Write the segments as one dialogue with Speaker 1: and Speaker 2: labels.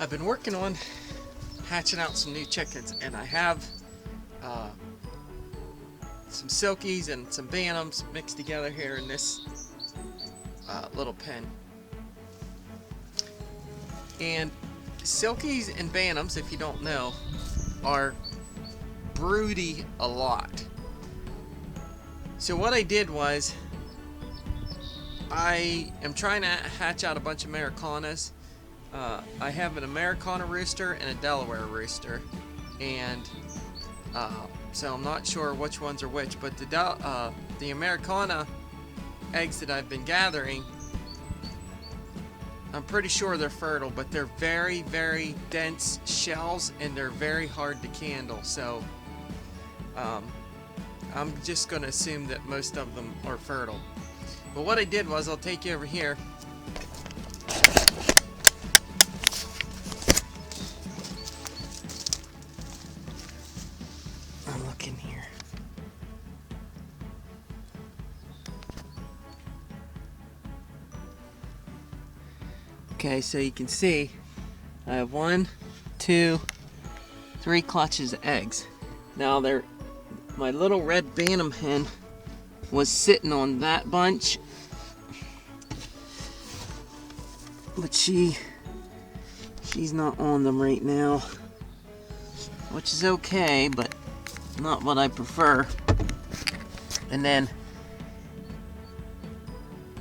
Speaker 1: I've been working on hatching out some new chickens, and I have uh, some silkies and some bantams mixed together here in this little pen. And silkies and bantams, if you don't know, are broody a lot. So what I did was I am trying to hatch out a bunch of Americanas. I have an Americana rooster and a Delaware rooster, and so I'm not sure which ones are which, but the Americana eggs that I've been gathering, I'm pretty sure they're fertile, but they're very, very dense shells and they're very hard to candle. So I'm just going to assume that most of them are fertile. But what I did was, I'll take you over here. I'm looking here. Okay, so you can see I have 1, 2, 3 clutches of eggs. Now my little red bantam hen was sitting on that bunch, but she's not on them right now, which is okay, but not what I prefer. And then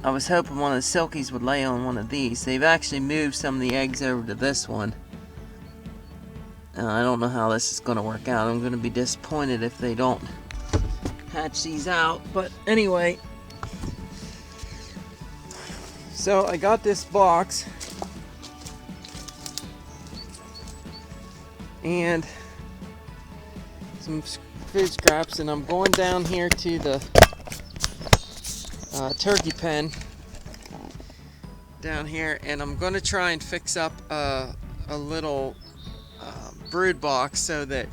Speaker 1: I was hoping one of the silkies would lay on one of these. They've actually moved some of the eggs over to this one. I don't know how this is going to work out. I'm going to be disappointed if they don't hatch these out. But anyway, so I got this box and some food scraps, and I'm going down here to the turkey pen down here, and I'm going to try and fix up a little brood box so that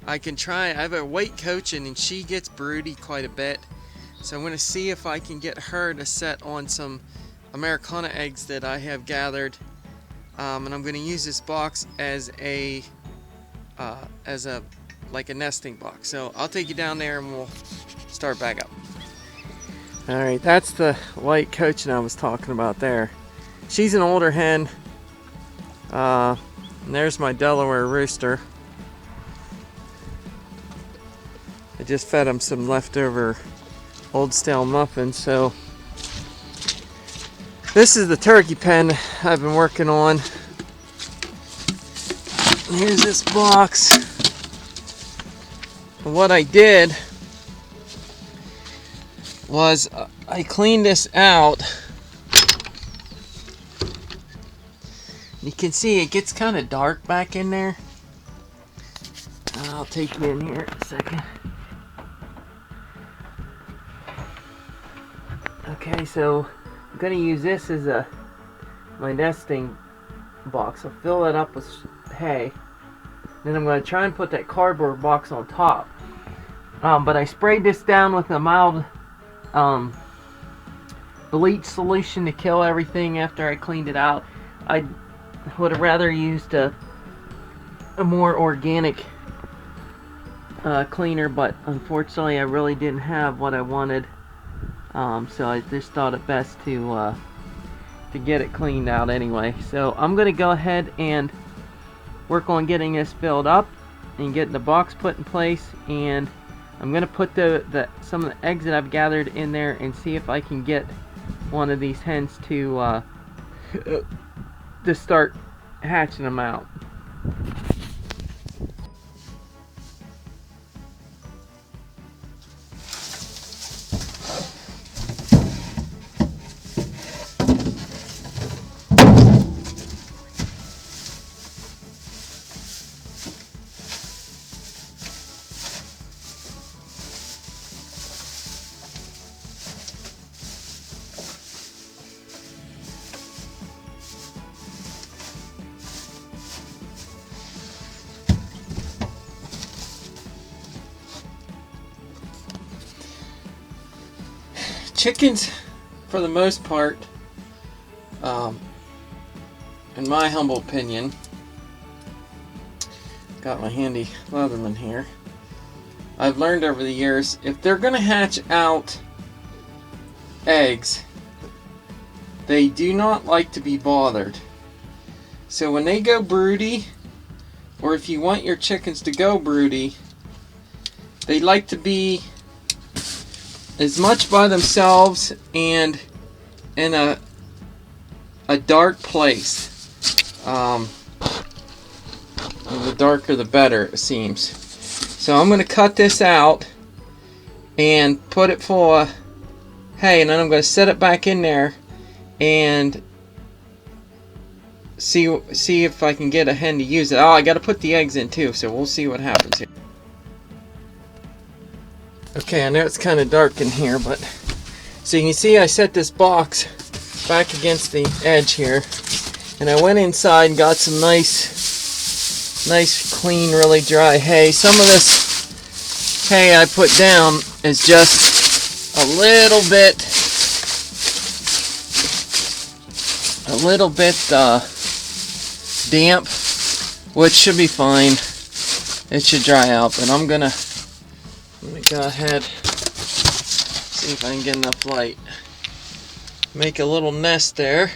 Speaker 1: I can try. I have a weight coaching and she gets broody quite a bit, so I'm going to see if I can get her to set on some Americana eggs that I have gathered, and I'm going to use this box as a like a nesting box. So I'll take you down there and we'll start back up. Alright, that's the white coaching I was talking about there. She's an older hen. And there's my Delaware rooster. I just fed him some leftover old stale muffins. So this is the turkey pen I've been working on. Here's this box. And what I did was I cleaned this out. You can see it gets kind of dark back in there. I'll take you in here in a second. Okay, so I'm going to use this as my nesting box. I'll fill it up with hay. Then I'm going to try and put that cardboard box on top. But I sprayed this down with a mild bleach solution to kill everything after I cleaned it out. I would have rather used a more organic cleaner, but unfortunately I really didn't have what I wanted, so I just thought it best to get it cleaned out anyway. So I'm gonna go ahead and work on getting this filled up and getting the box put in place, and I'm gonna put some of the eggs that I've gathered in there and see if I can get one of these hens to start hatching them out. Chickens, for the most part, in my humble opinion, Got my handy Leatherman here. I've learned over the years, if they're going to hatch out eggs, they do not like to be bothered. So when they go broody, or if you want your chickens to go broody, they like to be as much by themselves and in a dark place. The darker the better, it seems. So I'm going to cut this out and put it full of hay, and then I'm going to set it back in there and see if I can get a hen to use it. Oh, I got to put the eggs in too, so we'll see what happens here. Okay, I know it's kind of dark in here, but so you can see I set this box back against the edge here, and I went inside and got some nice clean, really dry hay. Some of this hay I put down is just a little bit damp, which should be fine. It should dry out, but I'm gonna go ahead, see if I can get enough light. Make a little nest there.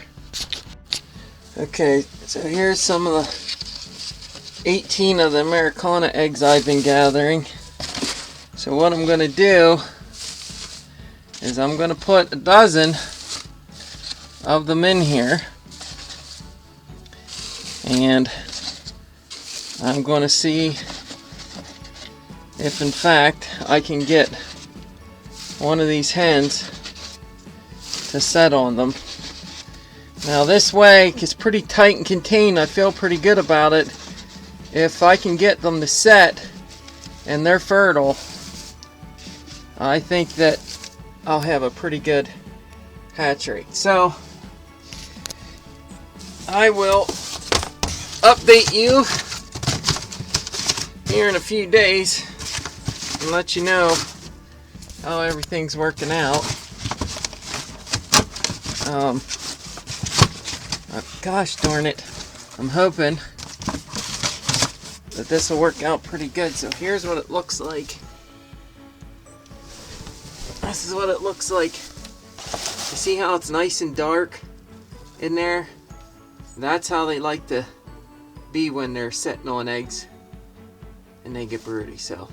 Speaker 1: Okay, so here's some of the 18 of the Americana eggs I've been gathering. So what I'm going to do is I'm going to put a dozen of them in here, and I'm going to see if in fact I can get one of these hens to set on them. Now this way, it's pretty tight and contained, I feel pretty good about it. If I can get them to set and they're fertile, I think that I'll have a pretty good hatch rate. So I will update you here in a few days and let you know how everything's working out. Gosh darn it, I'm hoping that this will work out pretty good. So here's what it looks like. This is what it looks like. You see how it's nice and dark in there? That's how they like to be when they're setting on eggs and they get broody. So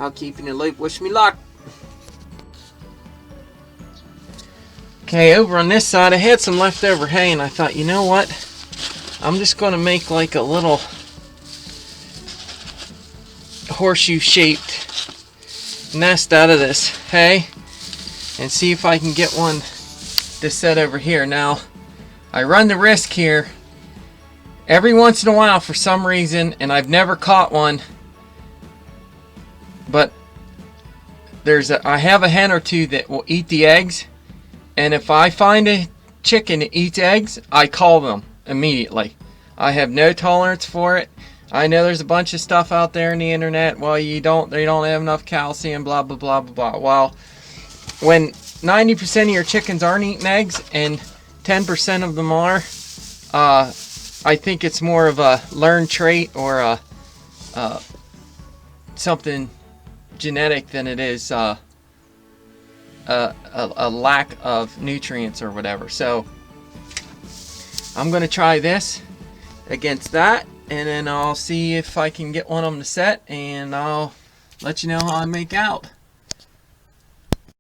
Speaker 1: I'll keep you in the loop. Wish me luck. Okay, over on this side I had some leftover hay, and I thought, you know what, I'm just going to make like a little horseshoe shaped nest out of this hay and see if I can get one to set over here. Now I run the risk here every once in a while for some reason, and I've never caught one, but I have a hen or two that will eat the eggs, and if I find a chicken that eats eggs, I call them immediately. I have no tolerance for it. I know there's a bunch of stuff out there on the internet. Well, they don't have enough calcium, blah blah blah blah blah. Well, when 90% of your chickens aren't eating eggs and 10% of them are, I think it's more of a learned trait or something genetic than it is a lack of nutrients or whatever. So I'm going to try this against that, and then I'll see if I can get one of them to set, and I'll let you know how I make out.